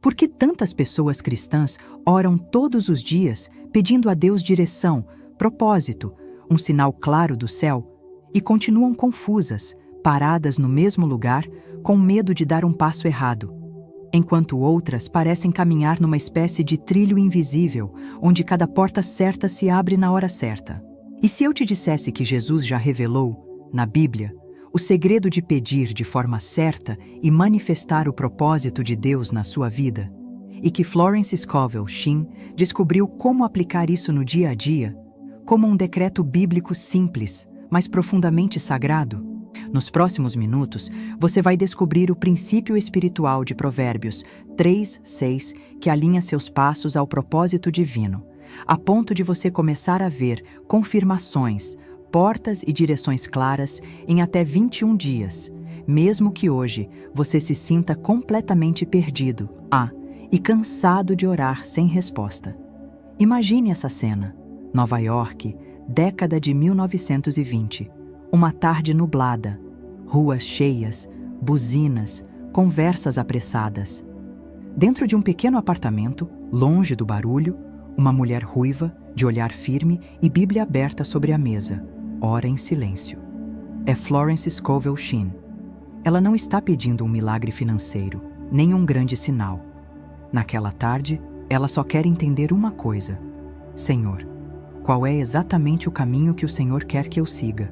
Por que tantas pessoas cristãs oram todos os dias pedindo a Deus direção, propósito, um sinal claro do céu, e continuam confusas, paradas no mesmo lugar, com medo de dar um passo errado, enquanto outras parecem caminhar numa espécie de trilho invisível, onde cada porta certa se abre na hora certa? E se eu te dissesse que Jesus já revelou, na Bíblia, o segredo de pedir de forma certa e manifestar o propósito de Deus na sua vida, e que Florence Scovel Shinn descobriu como aplicar isso no dia a dia, como um decreto bíblico simples, mas profundamente sagrado? Nos próximos minutos, você vai descobrir o princípio espiritual de Provérbios 3:6, que alinha seus passos ao propósito divino, a ponto de você começar a ver confirmações, portas e direções claras em até 21 dias, mesmo que hoje você se sinta completamente perdido e cansado de orar sem resposta. Imagine essa cena. Nova York, década de 1920. Uma tarde nublada, ruas cheias, buzinas, conversas apressadas. Dentro de um pequeno apartamento, longe do barulho, uma mulher ruiva, de olhar firme e Bíblia aberta sobre a mesa, ora em silêncio. É Florence Scovel Shinn. Ela não está pedindo um milagre financeiro, nem um grande sinal. Naquela tarde, ela só quer entender uma coisa: Senhor, qual é exatamente o caminho que o Senhor quer que eu siga?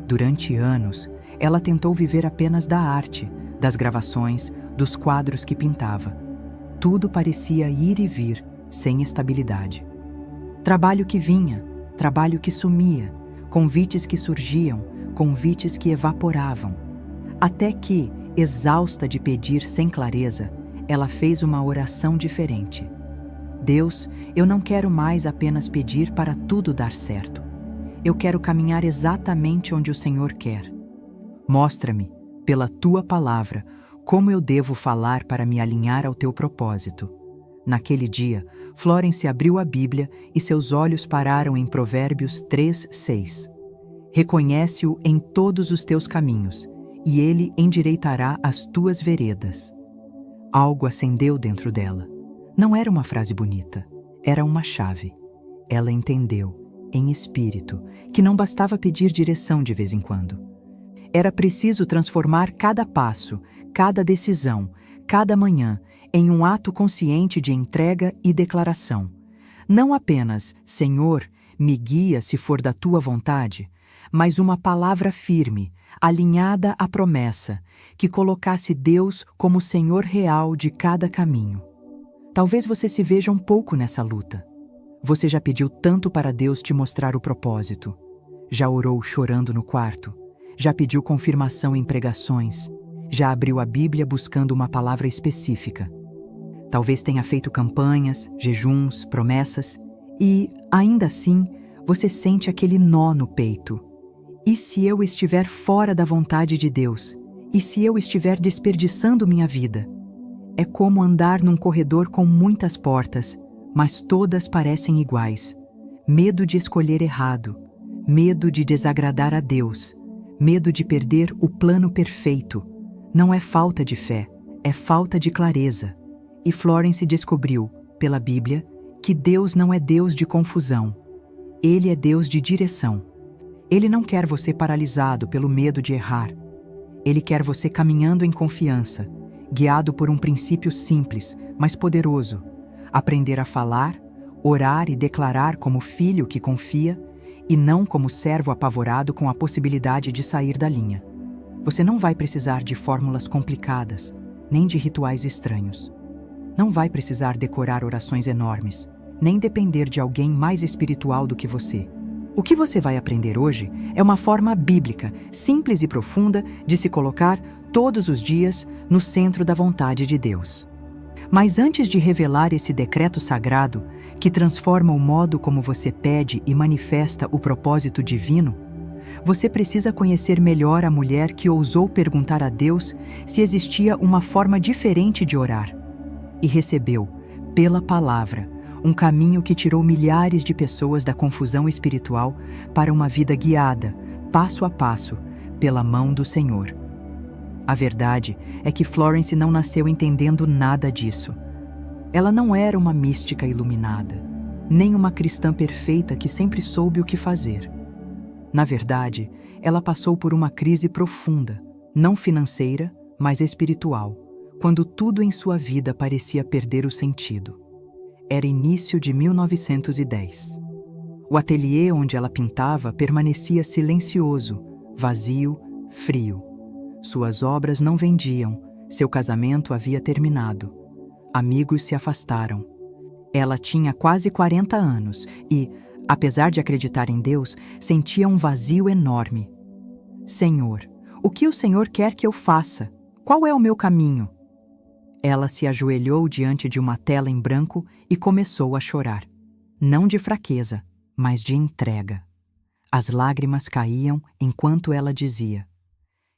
Durante anos, ela tentou viver apenas da arte, das gravações, dos quadros que pintava. Tudo parecia ir e vir, sem estabilidade. Trabalho que vinha, trabalho que sumia, convites que surgiam, convites que evaporavam. Até que, exausta de pedir sem clareza, ela fez uma oração diferente. Deus, eu não quero mais apenas pedir para tudo dar certo. Eu quero caminhar exatamente onde o Senhor quer. Mostra-me, pela Tua palavra, como eu devo falar para me alinhar ao Teu propósito. Naquele dia, Florence abriu a Bíblia e seus olhos pararam em Provérbios 3:6. Reconhece-o em todos os teus caminhos, e ele endireitará as tuas veredas. Algo acendeu dentro dela. Não era uma frase bonita, era uma chave. Ela entendeu, em espírito, que não bastava pedir direção de vez em quando. Era preciso transformar cada passo, cada decisão, cada manhã, em um ato consciente de entrega e declaração. Não apenas, Senhor, me guia se for da Tua vontade, mas uma palavra firme, alinhada à promessa, que colocasse Deus como o Senhor real de cada caminho. Talvez você se veja um pouco nessa luta. Você já pediu tanto para Deus te mostrar o propósito. Já orou chorando no quarto. Já pediu confirmação em pregações. Já abriu a Bíblia buscando uma palavra específica. Talvez tenha feito campanhas, jejuns, promessas. E, ainda assim, você sente aquele nó no peito. E se eu estiver fora da vontade de Deus? E se eu estiver desperdiçando minha vida? É como andar num corredor com muitas portas, mas todas parecem iguais. Medo de escolher errado, medo de desagradar a Deus, medo de perder o plano perfeito. Não é falta de fé, é falta de clareza. E Florence descobriu, pela Bíblia, que Deus não é Deus de confusão. Ele é Deus de direção. Ele não quer você paralisado pelo medo de errar. Ele quer você caminhando em confiança, guiado por um princípio simples, mas poderoso: aprender a falar, orar e declarar como filho que confia, e não como servo apavorado com a possibilidade de sair da linha. Você não vai precisar de fórmulas complicadas, nem de rituais estranhos. Não vai precisar decorar orações enormes, nem depender de alguém mais espiritual do que você. O que você vai aprender hoje é uma forma bíblica, simples e profunda, de se colocar, todos os dias, no centro da vontade de Deus. Mas antes de revelar esse decreto sagrado, que transforma o modo como você pede e manifesta o propósito divino, você precisa conhecer melhor a mulher que ousou perguntar a Deus se existia uma forma diferente de orar. E recebeu, pela palavra, um caminho que tirou milhares de pessoas da confusão espiritual para uma vida guiada, passo a passo, pela mão do Senhor. A verdade é que Florence não nasceu entendendo nada disso. Ela não era uma mística iluminada, nem uma cristã perfeita que sempre soube o que fazer. Na verdade, ela passou por uma crise profunda, não financeira, mas espiritual, quando tudo em sua vida parecia perder o sentido. Era início de 1910. O ateliê onde ela pintava permanecia silencioso, vazio, frio. Suas obras não vendiam, seu casamento havia terminado. Amigos se afastaram. Ela tinha quase 40 anos e, apesar de acreditar em Deus, sentia um vazio enorme. Senhor, o que o Senhor quer que eu faça? Qual é o meu caminho? Ela se ajoelhou diante de uma tela em branco e começou a chorar. Não de fraqueza, mas de entrega. As lágrimas caíam enquanto ela dizia: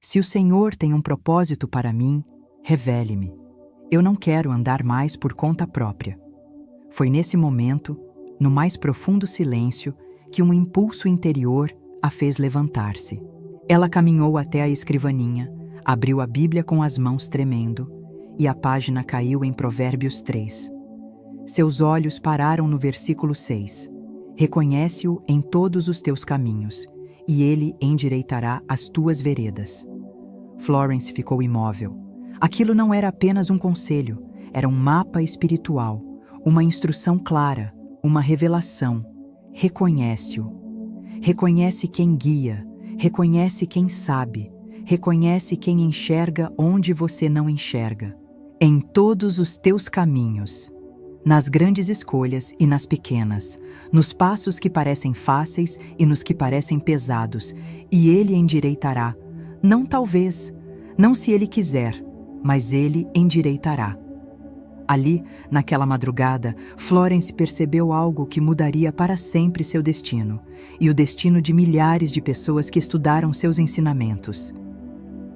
Se o Senhor tem um propósito para mim, revele-me. Eu não quero andar mais por conta própria. Foi nesse momento, no mais profundo silêncio, que um impulso interior a fez levantar-se. Ela caminhou até a escrivaninha, abriu a Bíblia com as mãos tremendo, e a página caiu em Provérbios 3. Seus olhos pararam no versículo 6. Reconhece-o em todos os teus caminhos, e ele endireitará as tuas veredas. Florence ficou imóvel. Aquilo não era apenas um conselho, era um mapa espiritual, uma instrução clara, uma revelação. Reconhece-o. Reconhece quem guia, reconhece quem sabe, reconhece quem enxerga onde você não enxerga. Em todos os teus caminhos, nas grandes escolhas e nas pequenas, nos passos que parecem fáceis e nos que parecem pesados, e ele endireitará. Não talvez, não se ele quiser, mas ele endireitará. Ali, naquela madrugada, Florence percebeu algo que mudaria para sempre seu destino, e o destino de milhares de pessoas que estudaram seus ensinamentos.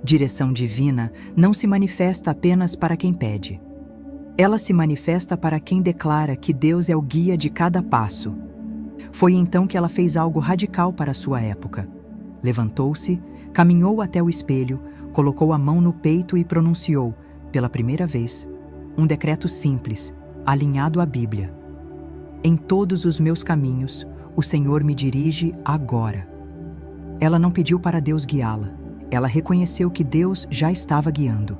Direção divina não se manifesta apenas para quem pede. Ela se manifesta para quem declara que Deus é o guia de cada passo. Foi então que ela fez algo radical para sua época. Levantou-se, caminhou até o espelho, colocou a mão no peito e pronunciou, pela primeira vez, um decreto simples, alinhado à Bíblia. Em todos os meus caminhos, o Senhor me dirige agora. Ela não pediu para Deus guiá-la. Ela reconheceu que Deus já estava guiando.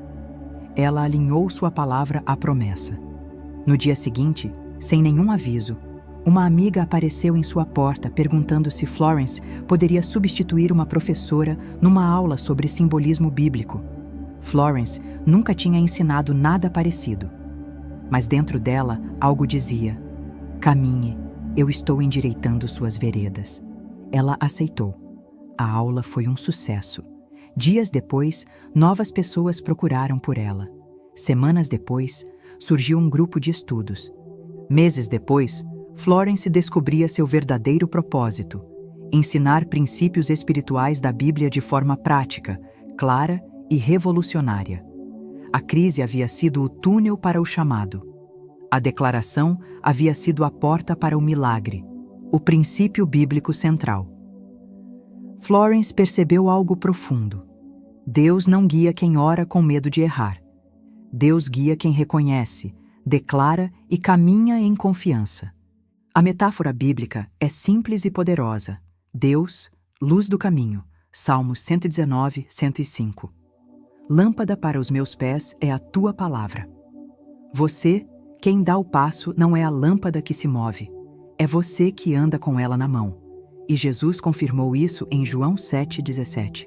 Ela alinhou sua palavra à promessa. No dia seguinte, sem nenhum aviso, uma amiga apareceu em sua porta perguntando se Florence poderia substituir uma professora numa aula sobre simbolismo bíblico. Florence nunca tinha ensinado nada parecido. Mas dentro dela, algo dizia: caminhe, eu estou endireitando suas veredas. Ela aceitou. A aula foi um sucesso. Dias depois, novas pessoas procuraram por ela. Semanas depois, surgiu um grupo de estudos. Meses depois, Florence descobria seu verdadeiro propósito: ensinar princípios espirituais da Bíblia de forma prática, clara e revolucionária. A crise havia sido o túnel para o chamado. A declaração havia sido a porta para o milagre, o princípio bíblico central. Florence percebeu algo profundo. Deus não guia quem ora com medo de errar. Deus guia quem reconhece, declara e caminha em confiança. A metáfora bíblica é simples e poderosa. Deus, luz do caminho. Salmos 119, 105. Lâmpada para os meus pés é a tua palavra. Você, quem dá o passo, não é a lâmpada que se move. É você que anda com ela na mão. E Jesus confirmou isso em João 7,17.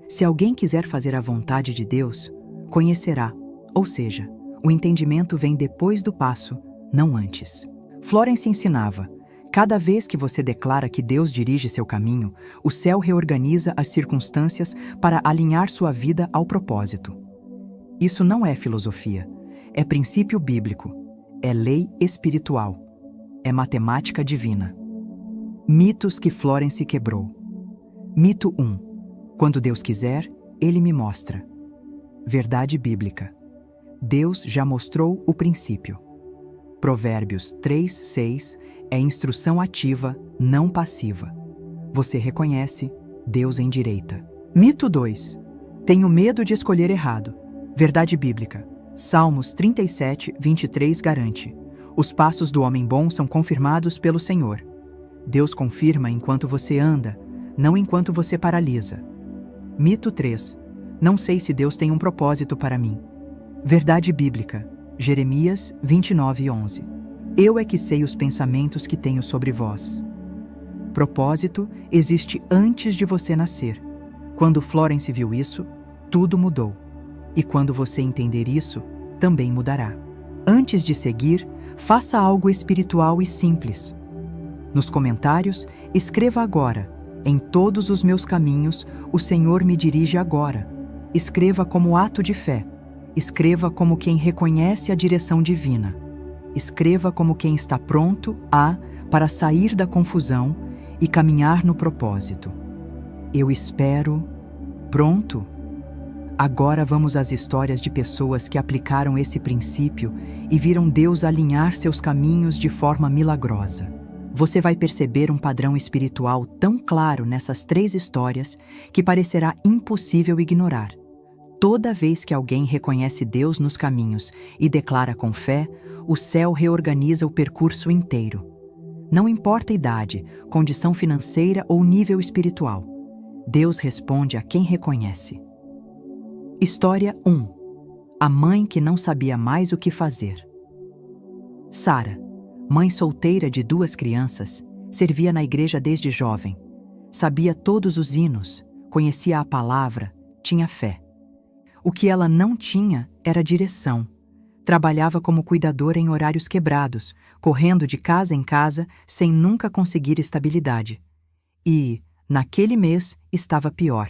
Se alguém quiser fazer a vontade de Deus, conhecerá. Ou seja, o entendimento vem depois do passo, não antes. Florence ensinava: cada vez que você declara que Deus dirige seu caminho, o céu reorganiza as circunstâncias para alinhar sua vida ao propósito. Isso não é filosofia, é princípio bíblico, é lei espiritual, é matemática divina. Mitos que Florence quebrou. Mito 1. Quando Deus quiser, Ele me mostra. Verdade bíblica. Deus já mostrou o princípio. Provérbios 3, 6 é instrução ativa, não passiva. Você reconhece, Deus endireita. Mito 2. Tenho medo de escolher errado. Verdade bíblica. Salmos 37, 23 garante: os passos do homem bom são confirmados pelo Senhor. Deus confirma enquanto você anda, não enquanto você paralisa. Mito 3. Não sei se Deus tem um propósito para mim. Verdade bíblica. Jeremias 29, 11. Eu é que sei os pensamentos que tenho sobre vós. Propósito existe antes de você nascer. Quando Florence viu isso, tudo mudou. E quando você entender isso, também mudará. Antes de seguir, faça algo espiritual e simples. Nos comentários, escreva agora: em todos os meus caminhos, o Senhor me dirige agora. Escreva como ato de fé. Escreva como quem reconhece a direção divina. Escreva como quem está pronto para sair da confusão e caminhar no propósito. Eu espero. Pronto? Agora vamos às histórias de pessoas que aplicaram esse princípio e viram Deus alinhar seus caminhos de forma milagrosa. Você vai perceber um padrão espiritual tão claro nessas 3 histórias que parecerá impossível ignorar. Toda vez que alguém reconhece Deus nos caminhos e declara com fé, o céu reorganiza o percurso inteiro. Não importa a idade, condição financeira ou nível espiritual. Deus responde a quem reconhece. História 1. A mãe que não sabia mais o que fazer. Sara, mãe solteira de 2 crianças, servia na igreja desde jovem. Sabia todos os hinos, conhecia a palavra, tinha fé. O que ela não tinha era direção. Trabalhava como cuidadora em horários quebrados, correndo de casa em casa sem nunca conseguir estabilidade. E, naquele mês, estava pior.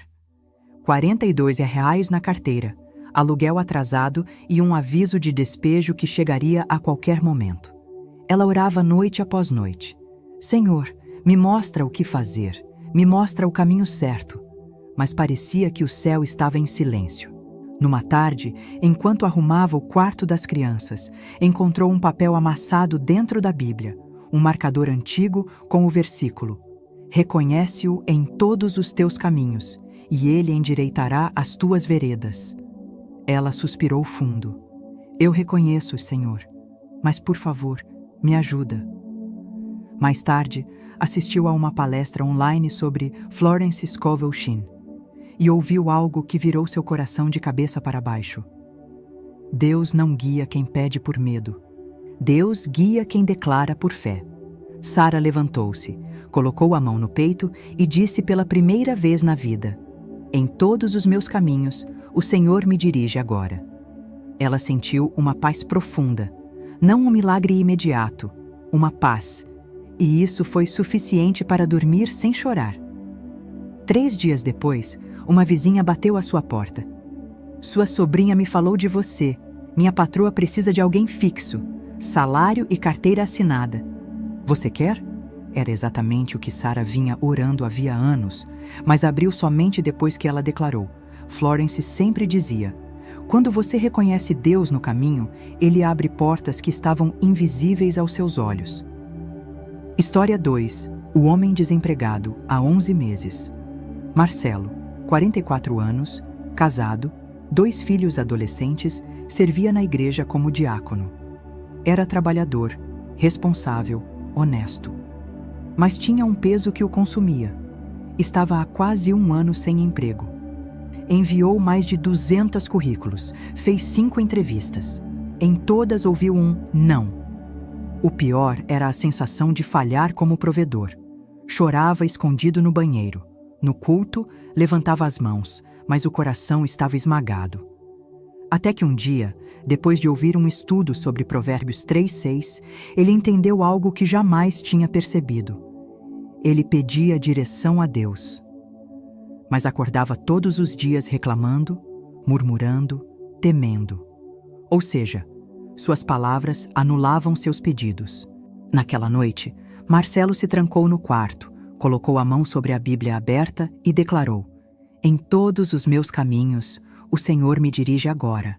R$ 42 na carteira, aluguel atrasado e um aviso de despejo que chegaria a qualquer momento. Ela orava noite após noite. Senhor, me mostra o que fazer, me mostra o caminho certo. Mas parecia que o céu estava em silêncio. Numa tarde, enquanto arrumava o quarto das crianças, encontrou um papel amassado dentro da Bíblia, um marcador antigo com o versículo: reconhece-o em todos os teus caminhos, e ele endireitará as tuas veredas. Ela suspirou fundo. Eu reconheço, Senhor, mas por favor, me ajuda. Mais tarde, assistiu a uma palestra online sobre Florence Scovel Shinn e ouviu algo que virou seu coração de cabeça para baixo. Deus não guia quem pede por medo. Deus guia quem declara por fé. Sara levantou-se, colocou a mão no peito e disse pela primeira vez na vida: em todos os meus caminhos, o Senhor me dirige agora. Ela sentiu uma paz profunda, não um milagre imediato, uma paz, e isso foi suficiente para dormir sem chorar. 3 dias depois, uma vizinha bateu à sua porta. Sua sobrinha me falou de você. Minha patroa precisa de alguém fixo, salário e carteira assinada. Você quer? Era exatamente o que Sara vinha orando havia anos, mas abriu somente depois que ela declarou. Florence sempre dizia: quando você reconhece Deus no caminho, Ele abre portas que estavam invisíveis aos seus olhos. História 2. O homem desempregado há 11 meses. Marcelo, 44 anos, casado, 2 filhos adolescentes, servia na igreja como diácono. Era trabalhador, responsável, honesto. Mas tinha um peso que o consumia. Estava há quase 1 ano sem emprego. Enviou mais de 200 currículos, fez 5 entrevistas. Em todas ouviu um não. O pior era a sensação de falhar como provedor. Chorava escondido no banheiro. No culto, levantava as mãos, mas o coração estava esmagado. Até que um dia, depois de ouvir um estudo sobre Provérbios 3:6, ele entendeu algo que jamais tinha percebido. Ele pedia direção a Deus. Mas acordava todos os dias reclamando, murmurando, temendo. Ou seja, suas palavras anulavam seus pedidos. Naquela noite, Marcelo se trancou no quarto, colocou a mão sobre a Bíblia aberta e declarou: em todos os meus caminhos, o Senhor me dirige agora.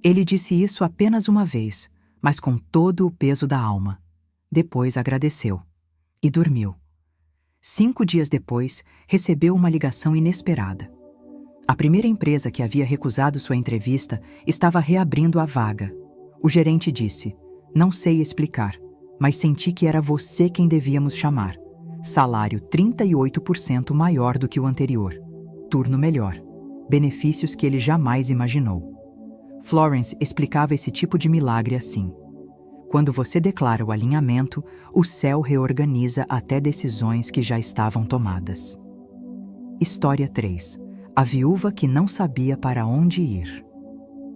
Ele disse isso apenas uma vez, mas com todo o peso da alma. Depois agradeceu. E dormiu. 5 dias depois, recebeu uma ligação inesperada. A primeira empresa que havia recusado sua entrevista estava reabrindo a vaga. O gerente disse: "Não sei explicar, mas senti que era você quem devíamos chamar. Salário 38% maior do que o anterior. Turno melhor. Benefícios que ele jamais imaginou." Florence explicava esse tipo de milagre assim: quando você declara o alinhamento, o céu reorganiza até decisões que já estavam tomadas. História 3. A viúva que não sabia para onde ir.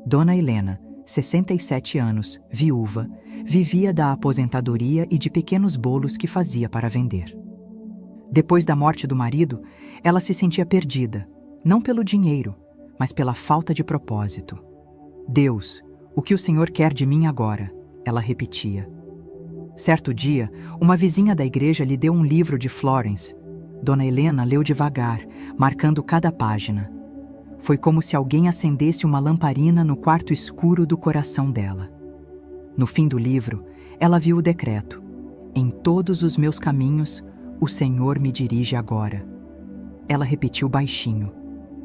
Dona Helena, 67 anos, viúva, vivia da aposentadoria e de pequenos bolos que fazia para vender. Depois da morte do marido, ela se sentia perdida, não pelo dinheiro, mas pela falta de propósito. "Deus, o que o Senhor quer de mim agora?" ela repetia. Certo dia, uma vizinha da igreja lhe deu um livro de Florence. Dona Helena leu devagar, marcando cada página. Foi como se alguém acendesse uma lamparina no quarto escuro do coração dela. No fim do livro, ela viu o decreto: "Em todos os meus caminhos, o Senhor me dirige agora." Ela repetiu baixinho.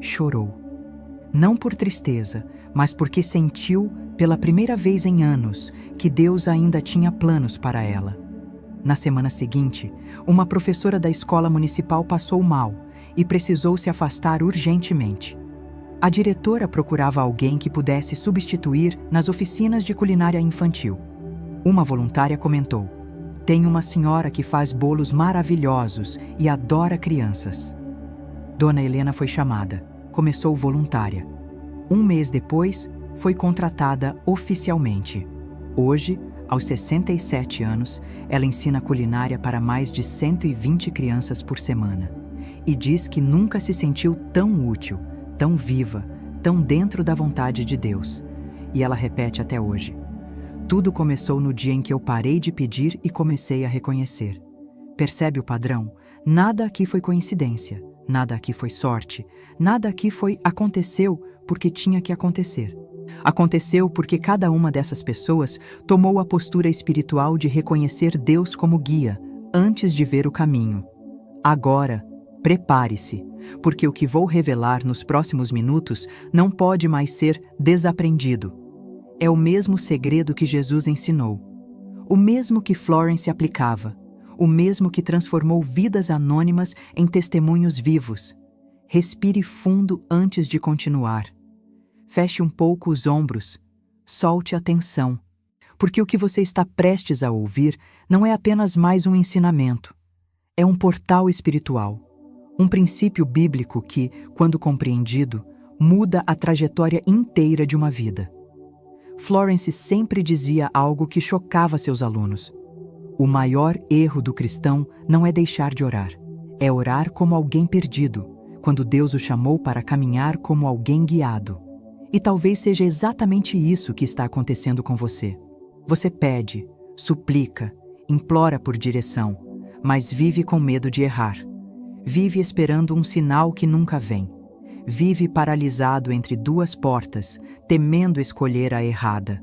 Chorou. Não por tristeza, mas porque sentiu, pela primeira vez em anos, que Deus ainda tinha planos para ela. Na semana seguinte, uma professora da escola municipal passou mal e precisou se afastar urgentemente. A diretora procurava alguém que pudesse substituir nas oficinas de culinária infantil. Uma voluntária comentou: "Tem uma senhora que faz bolos maravilhosos e adora crianças." Dona Helena foi chamada. Começou voluntária. Um mês depois, foi contratada oficialmente. Hoje, aos 67 anos, ela ensina culinária para mais de 120 crianças por semana. E diz que nunca se sentiu tão útil, tão viva, tão dentro da vontade de Deus. E ela repete até hoje: "Tudo começou no dia em que eu parei de pedir e comecei a reconhecer." Percebe o padrão? Nada aqui foi coincidência. Nada aqui foi sorte, nada aqui aconteceu porque tinha que acontecer. Aconteceu porque cada uma dessas pessoas tomou a postura espiritual de reconhecer Deus como guia, antes de ver o caminho. Agora, prepare-se, porque o que vou revelar nos próximos minutos não pode mais ser desaprendido. É o mesmo segredo que Jesus ensinou, o mesmo que Florence aplicava, o mesmo que transformou vidas anônimas em testemunhos vivos. Respire fundo antes de continuar. Feche um pouco os ombros. Solte a tensão, porque o que você está prestes a ouvir não é apenas mais um ensinamento. É um portal espiritual, um princípio bíblico que, quando compreendido, muda a trajetória inteira de uma vida. Florence sempre dizia algo que chocava seus alunos: o maior erro do cristão não é deixar de orar. É orar como alguém perdido, quando Deus o chamou para caminhar como alguém guiado. E talvez seja exatamente isso que está acontecendo com você. Você pede, suplica, implora por direção, mas vive com medo de errar. Vive esperando um sinal que nunca vem. Vive paralisado entre duas portas, temendo escolher a errada.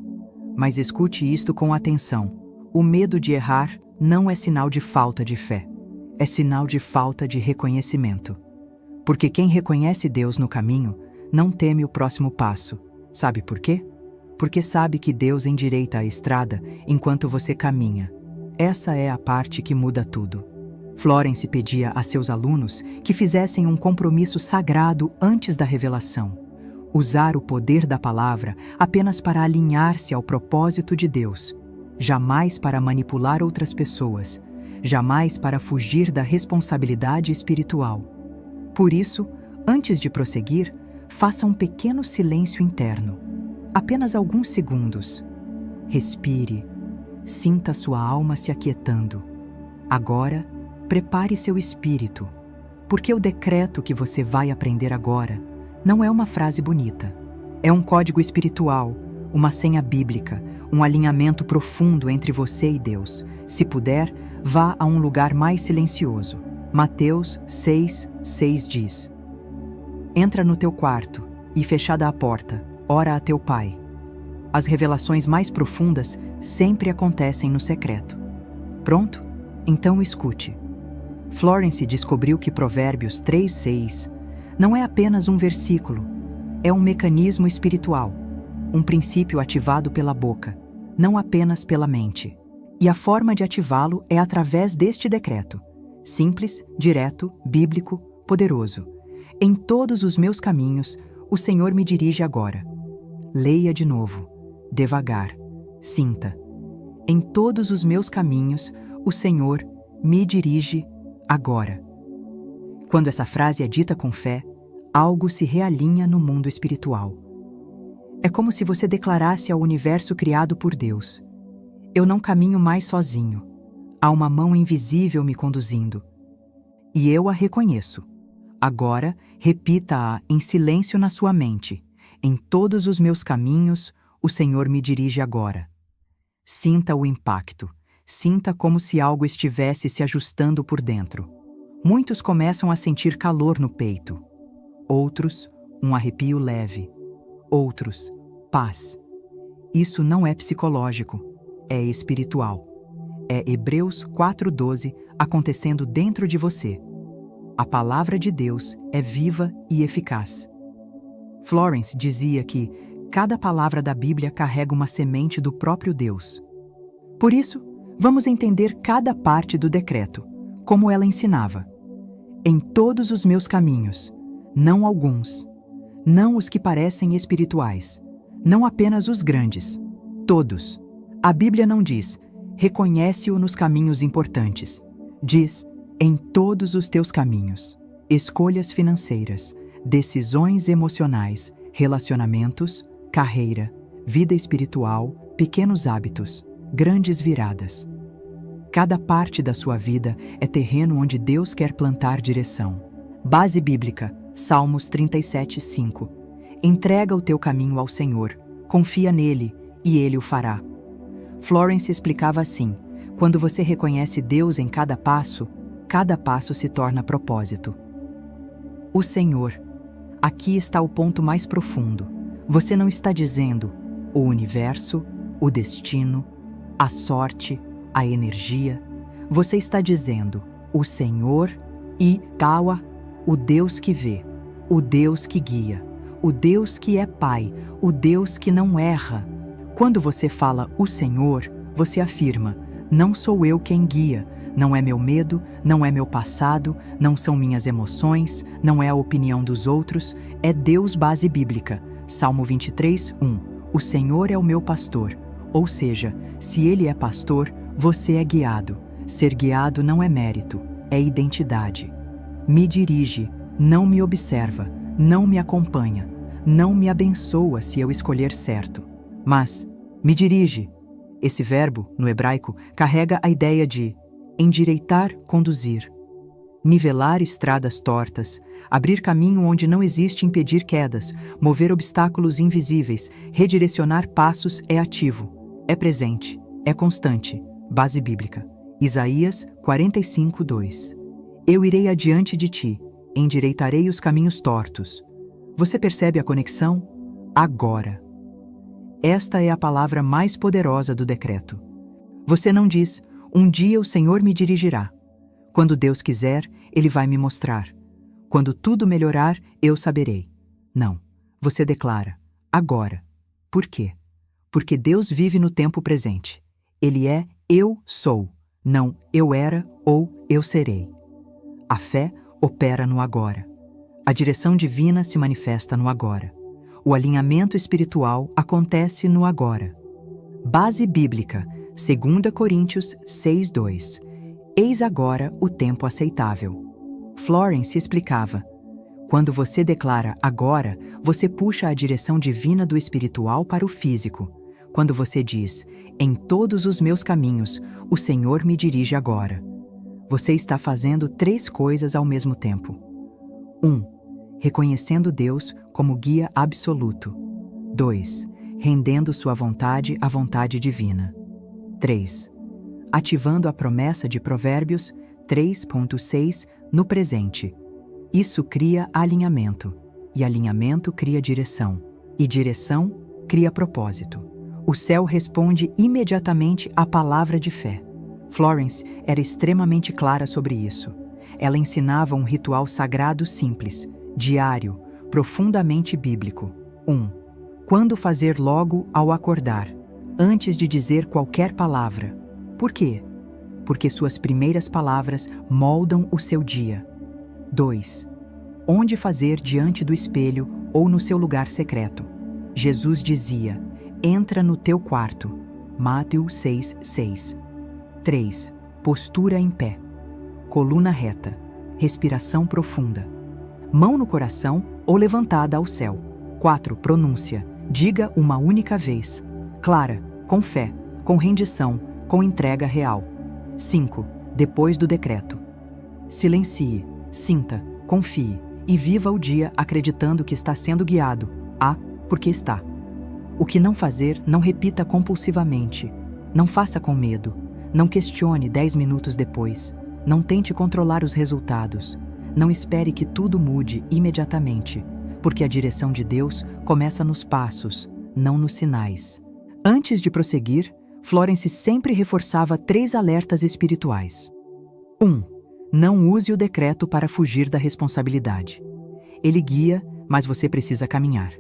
Mas escute isto com atenção. O medo de errar não é sinal de falta de fé. É sinal de falta de reconhecimento. Porque quem reconhece Deus no caminho não teme o próximo passo. Sabe por quê? Porque sabe que Deus endireita a estrada enquanto você caminha. Essa é a parte que muda tudo. Florence pedia a seus alunos que fizessem um compromisso sagrado antes da revelação. Usar o poder da palavra apenas para alinhar-se ao propósito de Deus. Jamais para manipular outras pessoas. Jamais para fugir da responsabilidade espiritual. Por isso, antes de prosseguir, faça um pequeno silêncio interno. Apenas alguns segundos. Respire. Sinta sua alma se aquietando. Agora, prepare seu espírito, porque o decreto que você vai aprender agora não é uma frase bonita. É um código espiritual, uma senha bíblica, um alinhamento profundo entre você e Deus. Se puder, vá a um lugar mais silencioso. Mateus 6:6 diz: entra no teu quarto e, fechada a porta, ora a teu pai. As revelações mais profundas sempre acontecem no secreto. Pronto? Então escute. Florence descobriu que Provérbios 3:6 não é apenas um versículo, é um mecanismo espiritual, um princípio ativado pela boca, não apenas pela mente. E a forma de ativá-lo é através deste decreto, simples, direto, bíblico, poderoso. Em todos os meus caminhos, o Senhor me dirige agora. Leia de novo, devagar, sinta. Em todos os meus caminhos, o Senhor me dirige agora. Quando essa frase é dita com fé, algo se realinha no mundo espiritual. É como se você declarasse ao universo criado por Deus: eu não caminho mais sozinho. Há uma mão invisível me conduzindo. E eu a reconheço. Agora, repita-a em silêncio na sua mente. Em todos os meus caminhos, o Senhor me dirige agora. Sinta o impacto. Sinta como se algo estivesse se ajustando por dentro. Muitos começam a sentir calor no peito. Outros, um arrepio leve. Outros, paz. Isso não é psicológico, é espiritual. É Hebreus 4:12 acontecendo dentro de você. A palavra de Deus é viva e eficaz. Florence dizia que cada palavra da Bíblia carrega uma semente do próprio Deus. Por isso, vamos entender cada parte do decreto, como ela ensinava. Em todos os meus caminhos, não alguns, não os que parecem espirituais, não apenas os grandes, todos. A Bíblia não diz, reconhece-o nos caminhos importantes. Diz, em todos os teus caminhos, escolhas financeiras, decisões emocionais, relacionamentos, carreira, vida espiritual, pequenos hábitos, grandes viradas. Cada parte da sua vida é terreno onde Deus quer plantar direção. Base bíblica, Salmos 37:5. Entrega o teu caminho ao Senhor, confia nele e ele o fará. Florence explicava assim: quando você reconhece Deus em cada passo se torna propósito. O Senhor. Aqui está o ponto mais profundo. Você não está dizendo o universo, o destino, a sorte, a energia. Você está dizendo o Senhor e Tawa, o Deus que vê, o Deus que guia, o Deus que é Pai, o Deus que não erra. Quando você fala o Senhor, você afirma: não sou eu quem guia, não é meu medo, não é meu passado, não são minhas emoções, não é a opinião dos outros, é Deus. Base bíblica, Salmo 23:1. O Senhor é o meu pastor. Ou seja, se Ele é pastor, você é guiado. Ser guiado não é mérito, é identidade. Me dirige, não me observa, não me acompanha, não me abençoa se eu escolher certo. Mas, me dirige. Esse verbo, no hebraico, carrega a ideia de endireitar, conduzir, nivelar estradas tortas, abrir caminho onde não existe, impedir quedas, mover obstáculos invisíveis, redirecionar passos. É ativo, é presente, é constante. Base bíblica, Isaías 45:2. Eu irei adiante de ti, endireitarei os caminhos tortos. Você percebe a conexão? Agora. Esta é a palavra mais poderosa do decreto. Você não diz, um dia o Senhor me dirigirá. Quando Deus quiser, Ele vai me mostrar. Quando tudo melhorar, eu saberei. Não. Você declara, agora. Por quê? Porque Deus vive no tempo presente. Ele é eu sou, não eu era ou eu serei. A fé opera no agora. A direção divina se manifesta no agora. O alinhamento espiritual acontece no agora. Base bíblica, 2 Coríntios 6:2. Eis agora o tempo aceitável. Florence explicava: quando você declara agora, você puxa a direção divina do espiritual para o físico. Quando você diz, em todos os meus caminhos, o Senhor me dirige agora. Você está fazendo 3 coisas ao mesmo tempo. 1. Reconhecendo Deus como guia absoluto. 2. Rendendo sua vontade à vontade divina. 3. Ativando a promessa de Provérbios 3:6 no presente. Isso cria alinhamento, e alinhamento cria direção, e direção cria propósito. O céu responde imediatamente à palavra de fé. Florence era extremamente clara sobre isso. Ela ensinava um ritual sagrado simples: Diário, profundamente bíblico. 1. Quando fazer logo ao acordar, antes de dizer qualquer palavra. Por quê? Porque suas primeiras palavras moldam o seu dia. 2. Onde fazer diante do espelho ou no seu lugar secreto. Jesus dizia: entra no teu quarto. Mateus 6:6. 3. Postura em pé. Coluna reta. Respiração profunda. Mão no coração ou levantada ao céu. 4. Pronúncia. Diga uma única vez. Clara, com fé, com rendição, com entrega real. 5. Depois do decreto. Silencie, sinta, confie e viva o dia acreditando que está sendo guiado. Porque está. O que não fazer, não repita compulsivamente. Não faça com medo. Não questione 10 minutos depois. Não tente controlar os resultados. Não espere que tudo mude imediatamente, porque a direção de Deus começa nos passos, não nos sinais. Antes de prosseguir, Florence sempre reforçava 3 alertas espirituais. 1. Não use o decreto para fugir da responsabilidade. Ele guia, mas você precisa caminhar.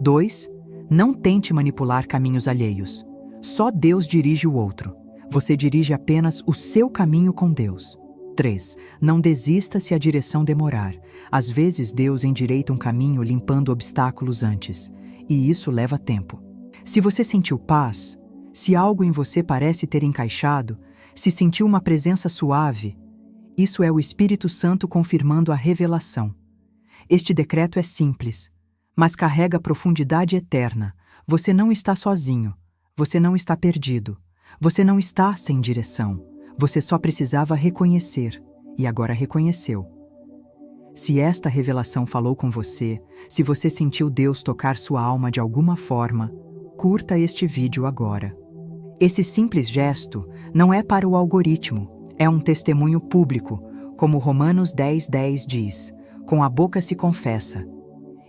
2. Não tente manipular caminhos alheios. Só Deus dirige o outro. Você dirige apenas o seu caminho com Deus. 3. Não desista se a direção demorar. Às vezes Deus endireita um caminho limpando obstáculos antes, e isso leva tempo. Se você sentiu paz, se algo em você parece ter encaixado, se sentiu uma presença suave, isso é o Espírito Santo confirmando a revelação. Este decreto é simples, mas carrega profundidade eterna. Você não está sozinho, você não está perdido, você não está sem direção. Você só precisava reconhecer, e agora reconheceu. Se esta revelação falou com você, se você sentiu Deus tocar sua alma de alguma forma, curta este vídeo agora. Esse simples gesto não é para o algoritmo, é um testemunho público, como Romanos 10:10 diz, com a boca se confessa.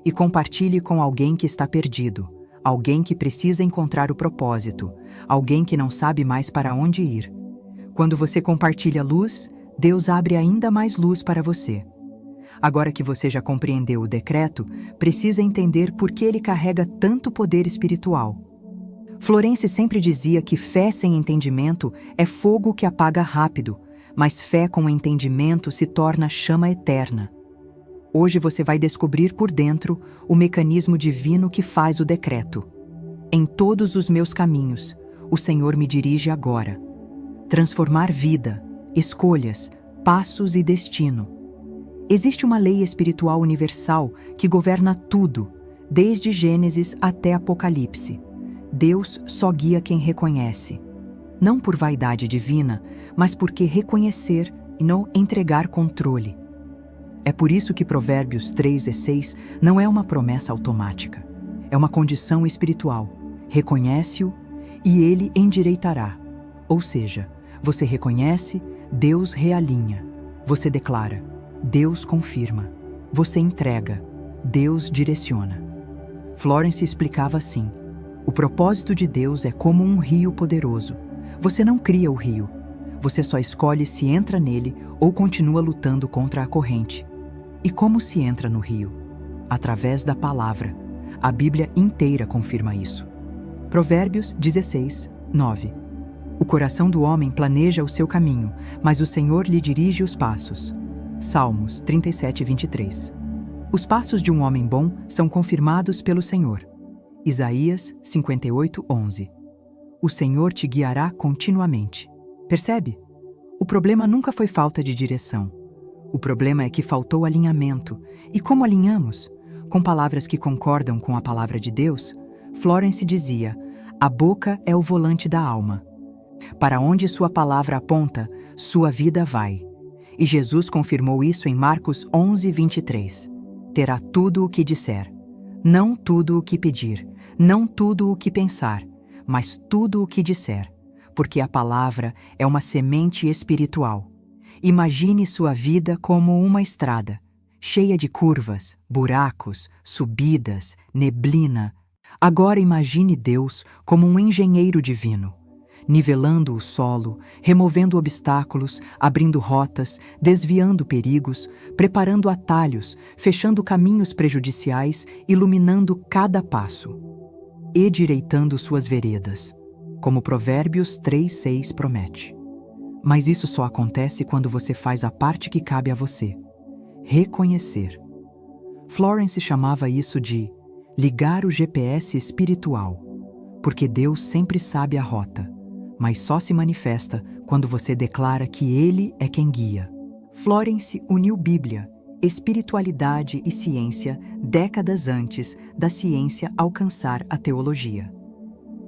E compartilhe com alguém que está perdido, alguém que precisa encontrar o propósito, alguém que não sabe mais para onde ir. Quando você compartilha luz, Deus abre ainda mais luz para você. Agora que você já compreendeu o decreto, precisa entender por que ele carrega tanto poder espiritual. Florence sempre dizia que fé sem entendimento é fogo que apaga rápido, mas fé com entendimento se torna chama eterna. Hoje você vai descobrir por dentro o mecanismo divino que faz o decreto. Em todos os meus caminhos, o Senhor me dirige agora. Transformar vida, escolhas, passos e destino. Existe uma lei espiritual universal que governa tudo, desde Gênesis até Apocalipse. Deus só guia quem reconhece. Não por vaidade divina, mas porque reconhecer e não entregar controle. É por isso que Provérbios 3:6 não é uma promessa automática. É uma condição espiritual. Reconhece-o e ele endireitará. Ou seja, você reconhece, Deus realinha. Você declara, Deus confirma. Você entrega, Deus direciona. Florence explicava assim: o propósito de Deus é como um rio poderoso. Você não cria o rio. Você só escolhe se entra nele ou continua lutando contra a corrente. E como se entra no rio? Através da palavra. A Bíblia inteira confirma isso. Provérbios 16:9. O coração do homem planeja o seu caminho, mas o Senhor lhe dirige os passos. Salmos 37:23. Os passos de um homem bom são confirmados pelo Senhor. Isaías 58:11. O Senhor te guiará continuamente. Percebe? O problema nunca foi falta de direção. O problema é que faltou alinhamento. E como alinhamos? Com palavras que concordam com a palavra de Deus? Florence dizia: a boca é o volante da alma. Para onde sua palavra aponta, sua vida vai. E Jesus confirmou isso em Marcos 11:23. Terá tudo o que disser. Não tudo o que pedir, não tudo o que pensar, mas tudo o que disser, porque a palavra é uma semente espiritual. Imagine sua vida como uma estrada, cheia de curvas, buracos, subidas, neblina. Agora imagine Deus como um engenheiro divino. nivelando o solo, removendo obstáculos, abrindo rotas, desviando perigos, preparando atalhos, fechando caminhos prejudiciais, iluminando cada passo, endireitando suas veredas, como Provérbios 3:6 promete. Mas isso só acontece quando você faz a parte que cabe a você: reconhecer. Florence chamava isso de ligar o GPS espiritual, porque Deus sempre sabe a rota, mas só se manifesta quando você declara que Ele é quem guia. Florence uniu Bíblia, espiritualidade e ciência décadas antes da ciência alcançar a teologia.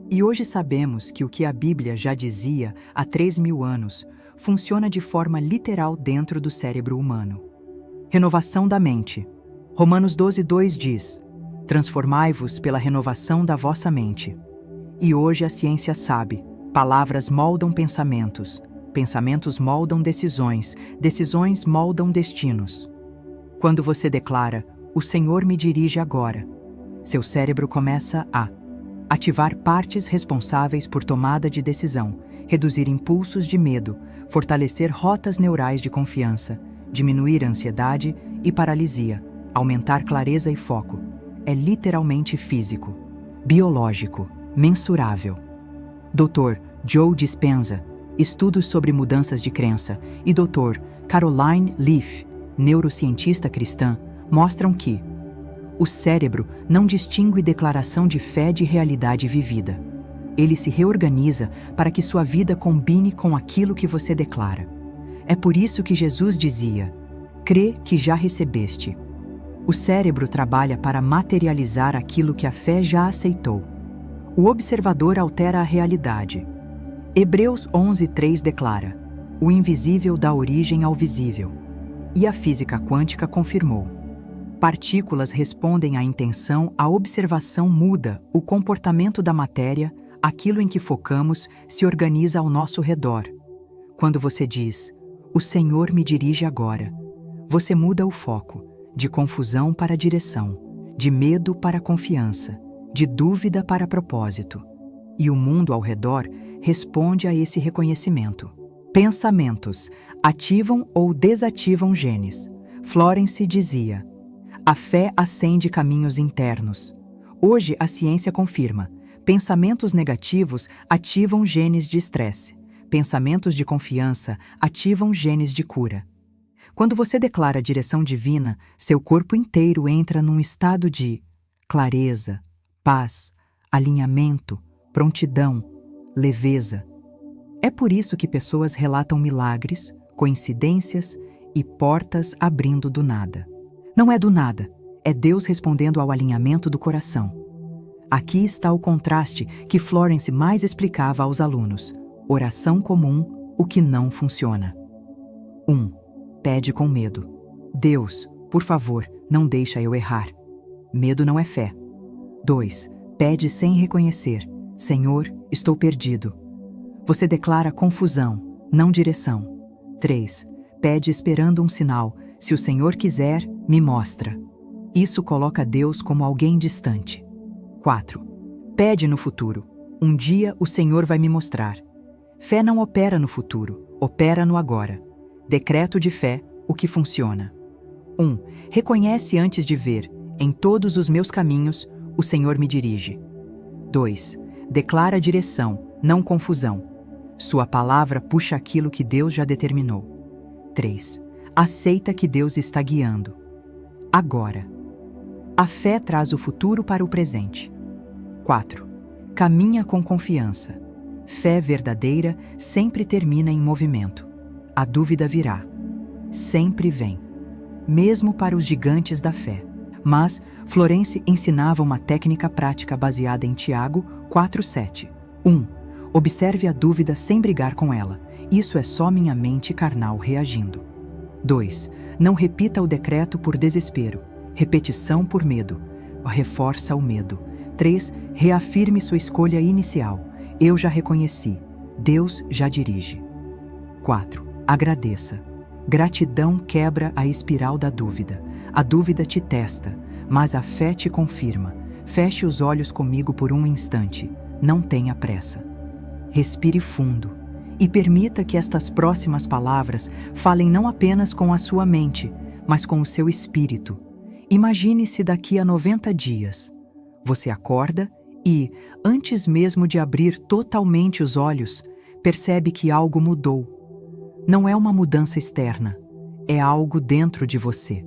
E hoje sabemos que o que a Bíblia já dizia há 3.000 anos funciona de forma literal dentro do cérebro humano. Renovação da mente. Romanos 12:2 diz: transformai-vos pela renovação da vossa mente. E hoje a ciência sabe, palavras moldam pensamentos, pensamentos moldam decisões, decisões moldam destinos. Quando você declara, o Senhor me dirige agora, seu cérebro começa a ativar partes responsáveis por tomada de decisão, reduzir impulsos de medo, fortalecer rotas neurais de confiança, diminuir a ansiedade e paralisia, aumentar clareza e foco. É literalmente físico, biológico, mensurável. Dr. Joe Dispenza, estudos sobre mudanças de crença, e Dr. Caroline Leaf, neurocientista cristã, mostram que o cérebro não distingue declaração de fé de realidade vivida. Ele se reorganiza para que sua vida combine com aquilo que você declara. É por isso que Jesus dizia: crê que já recebeste. O cérebro trabalha para materializar aquilo que a fé já aceitou. O observador altera a realidade. Hebreus 11:3 declara: o invisível dá origem ao visível. E a física quântica confirmou: partículas respondem à intenção, a observação muda o comportamento da matéria, aquilo em que focamos se organiza ao nosso redor. Quando você diz, o Senhor me dirige agora, você muda o foco, de confusão para direção, de medo para confiança, de dúvida para propósito. E o mundo ao redor responde a esse reconhecimento. Pensamentos ativam ou desativam genes. Florence dizia: a fé acende caminhos internos. Hoje a ciência confirma: pensamentos negativos ativam genes de estresse. Pensamentos de confiança ativam genes de cura. Quando você declara a direção divina, seu corpo inteiro entra num estado de clareza, paz, alinhamento, prontidão, leveza. É por isso que pessoas relatam milagres, coincidências e portas abrindo do nada. Não é do nada, é Deus respondendo ao alinhamento do coração. Aqui está o contraste que Florence mais explicava aos alunos. Oração comum, o que não funciona. 1. Pede com medo. Deus, por favor, não deixa eu errar. Medo não é fé. 2. Pede sem reconhecer. Senhor, estou perdido. Você declara confusão, não direção. 3. Pede esperando um sinal. Se o Senhor quiser, me mostra. Isso coloca Deus como alguém distante. 4. Pede no futuro. Um dia o Senhor vai me mostrar. Fé não opera no futuro, opera no agora. Decreto de fé, o que funciona. 1. Reconhece antes de ver. Em todos os meus caminhos, o Senhor me dirige. 2. Declara direção, não confusão. Sua palavra puxa aquilo que Deus já determinou. 3. Aceita que Deus está guiando. Agora. A fé traz o futuro para o presente. 4. Caminha com confiança. Fé verdadeira sempre termina em movimento. A dúvida virá. Sempre vem. Mesmo para os gigantes da fé. Mas Florence ensinava uma técnica prática baseada em Tiago 4:7. 1. Observe a dúvida sem brigar com ela. Isso é só minha mente carnal reagindo. 2. Não repita o decreto por desespero. Repetição por medo. Reforça o medo. 3. Reafirme sua escolha inicial. Eu já reconheci. Deus já dirige. 4. Agradeça. Gratidão quebra a espiral da dúvida. A dúvida te testa, mas a fé te confirma. Feche os olhos comigo por um instante. Não tenha pressa. Respire fundo e permita que estas próximas palavras falem não apenas com a sua mente, mas com o seu espírito. Imagine-se daqui a 90 dias. Você acorda e, antes mesmo de abrir totalmente os olhos, percebe que algo mudou. Não é uma mudança externa, é algo dentro de você.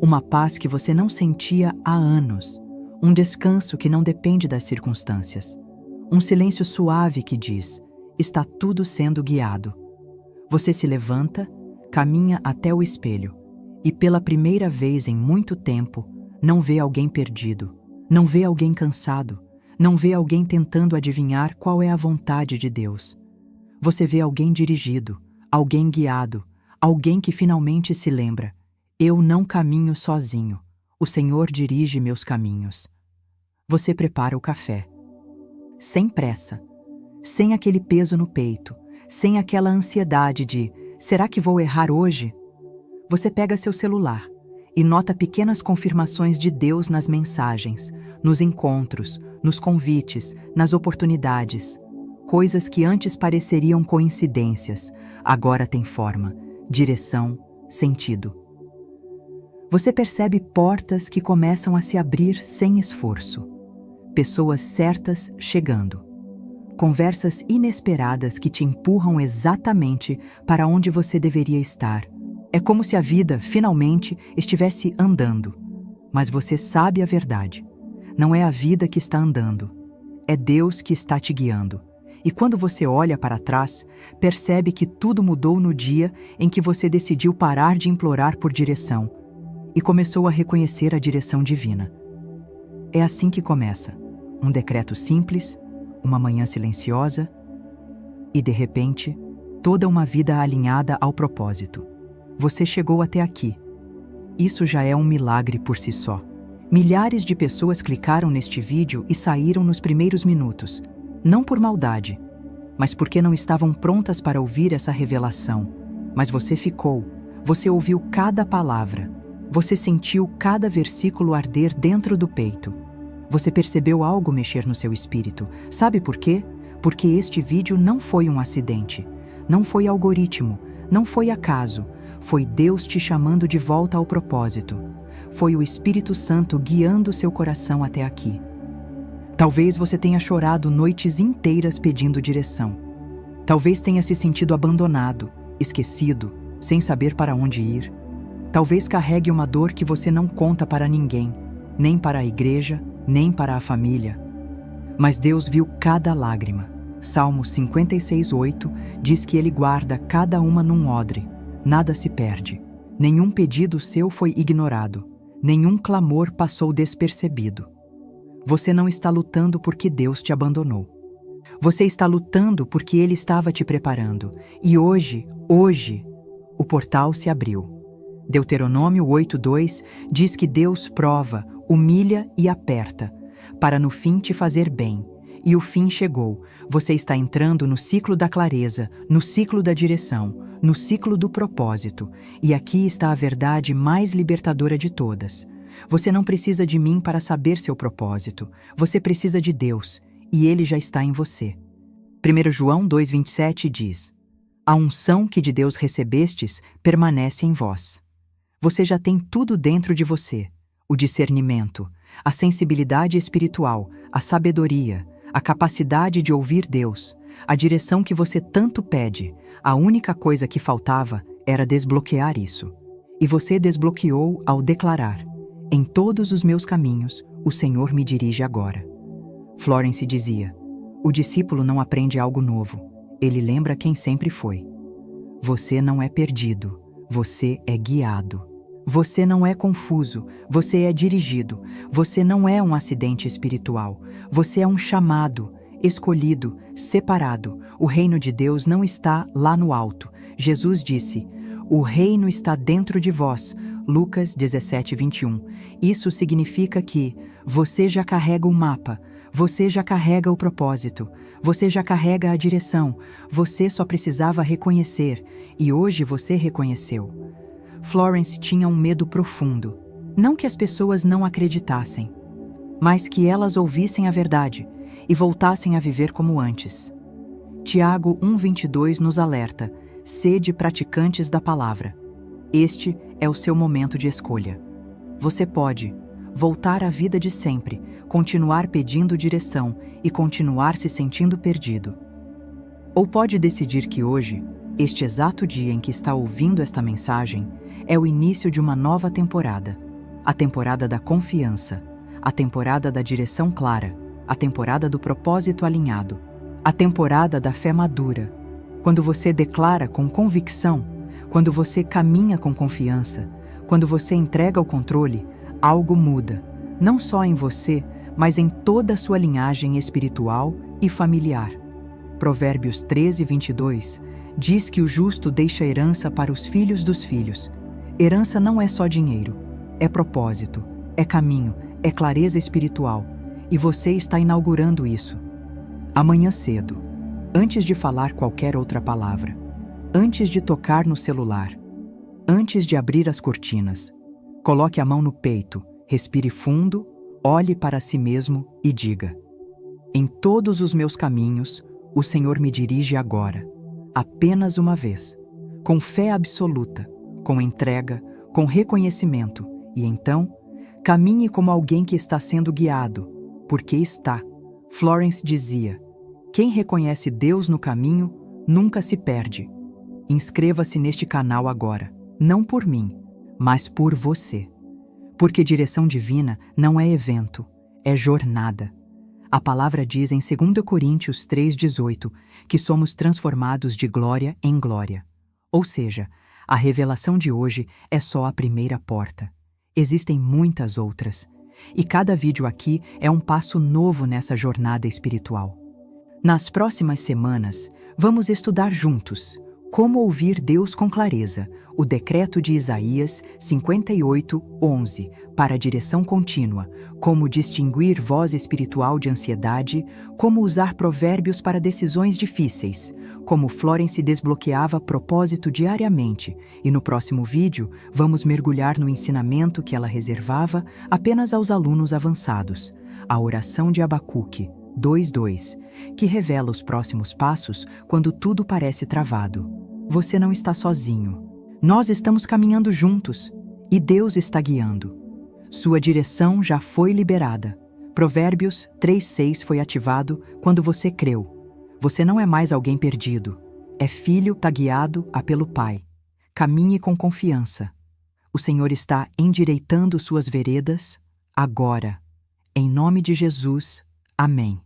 Uma paz que você não sentia há anos. Um descanso que não depende das circunstâncias. Um silêncio suave que diz: está tudo sendo guiado. Você se levanta, caminha até o espelho e, pela primeira vez em muito tempo, não vê alguém perdido, não vê alguém cansado, não vê alguém tentando adivinhar qual é a vontade de Deus. Você vê alguém dirigido, alguém guiado, alguém que finalmente se lembra: eu não caminho sozinho, o Senhor dirige meus caminhos. Você prepara o café. Sem pressa, sem aquele peso no peito, sem aquela ansiedade de será que vou errar hoje? Você pega seu celular e nota pequenas confirmações de Deus nas mensagens, nos encontros, nos convites, nas oportunidades. Coisas que antes pareceriam coincidências, agora têm forma, direção, sentido. Você percebe portas que começam a se abrir sem esforço. Pessoas certas chegando. Conversas inesperadas que te empurram exatamente para onde você deveria estar. É como se a vida, finalmente, estivesse andando. Mas você sabe a verdade. Não é a vida que está andando. É Deus que está te guiando. E quando você olha para trás, percebe que tudo mudou no dia em que você decidiu parar de implorar por direção e começou a reconhecer a direção divina. É assim que começa. Um decreto simples, uma manhã silenciosa e, de repente, toda uma vida alinhada ao propósito. Você chegou até aqui. Isso já é um milagre por si só. Milhares de pessoas clicaram neste vídeo e saíram nos primeiros minutos, não por maldade, mas porque não estavam prontas para ouvir essa revelação. Mas você ficou, você ouviu cada palavra, você sentiu cada versículo arder dentro do peito. Você percebeu algo mexer no seu espírito. Sabe por quê? Porque este vídeo não foi um acidente, não foi algoritmo, não foi acaso. Foi Deus te chamando de volta ao propósito. Foi o Espírito Santo guiando seu coração até aqui. Talvez você tenha chorado noites inteiras pedindo direção. Talvez tenha se sentido abandonado, esquecido, sem saber para onde ir. Talvez carregue uma dor que você não conta para ninguém, nem para a igreja, nem para a família. Mas Deus viu cada lágrima. Salmo 56:8 diz que Ele guarda cada uma num odre. Nada se perde. Nenhum pedido seu foi ignorado. Nenhum clamor passou despercebido. Você não está lutando porque Deus te abandonou. Você está lutando porque Ele estava te preparando. E hoje, o portal se abriu. Deuteronômio 8:2 diz que Deus prova, humilha e aperta, para no fim te fazer bem. E o fim chegou. Você está entrando no ciclo da clareza, no ciclo da direção, no ciclo do propósito. E aqui está a verdade mais libertadora de todas. Você não precisa de mim para saber seu propósito. Você precisa de Deus, e Ele já está em você. 1 João 2:27 diz: a unção que de Deus recebestes permanece em vós. Você já tem tudo dentro de você: o discernimento, a sensibilidade espiritual, a sabedoria, a capacidade de ouvir Deus, a direção que você tanto pede. A única coisa que faltava era desbloquear isso. E você desbloqueou ao declarar: em todos os meus caminhos, o Senhor me dirige agora. Florence dizia: o discípulo não aprende algo novo, ele lembra quem sempre foi. Você não é perdido, você é guiado. Você não é confuso, você é dirigido. Você não é um acidente espiritual, você é um chamado, escolhido, separado. O reino de Deus não está lá no alto. Jesus disse: o reino está dentro de vós. Lucas 17:21. Isso significa que você já carrega o mapa, você já carrega o propósito, você já carrega a direção, você só precisava reconhecer, e hoje você reconheceu. Florence tinha um medo profundo. Não que as pessoas não acreditassem, mas que elas ouvissem a verdade e voltassem a viver como antes. Tiago 1,22 nos alerta: sede praticantes da palavra. Este é o seu momento de escolha. Você pode voltar à vida de sempre, continuar pedindo direção e continuar se sentindo perdido. Ou pode decidir que hoje, este exato dia em que está ouvindo esta mensagem, é o início de uma nova temporada. A temporada da confiança, a temporada da direção clara, a temporada do propósito alinhado, a temporada da fé madura. Quando você declara com convicção, quando você caminha com confiança, quando você entrega o controle, algo muda, não só em você, mas em toda a sua linhagem espiritual e familiar. Provérbios 13:22 diz que o justo deixa herança para os filhos dos filhos. Herança não é só dinheiro, é propósito, é caminho, é clareza espiritual. E você está inaugurando isso. Amanhã cedo, antes de falar qualquer outra palavra, antes de tocar no celular, antes de abrir as cortinas, coloque a mão no peito, respire fundo, olhe para si mesmo e diga: em todos os meus caminhos, o Senhor me dirige agora, apenas uma vez, com fé absoluta, com entrega, com reconhecimento, e então, caminhe como alguém que está sendo guiado, porque está. Florence dizia: quem reconhece Deus no caminho, nunca se perde. Inscreva-se neste canal agora, não por mim, mas por você. Porque direção divina não é evento, é jornada. A palavra diz em 2 Coríntios 3,18 que somos transformados de glória em glória. Ou seja, a revelação de hoje é só a primeira porta. Existem muitas outras. E cada vídeo aqui é um passo novo nessa jornada espiritual. Nas próximas semanas, vamos estudar juntos como ouvir Deus com clareza, o decreto de Isaías 58:11 para a direção contínua, como distinguir voz espiritual de ansiedade, como usar provérbios para decisões difíceis, como Florence desbloqueava propósito diariamente, e no próximo vídeo vamos mergulhar no ensinamento que ela reservava apenas aos alunos avançados, a oração de Abacuque 2:2, que revela os próximos passos quando tudo parece travado. Você não está sozinho. Nós estamos caminhando juntos e Deus está guiando. Sua direção já foi liberada. Provérbios 3:6 foi ativado quando você creu. Você não é mais alguém perdido. É filho guiado pelo Pai. Caminhe com confiança. O Senhor está endireitando suas veredas agora. Em nome de Jesus, amém.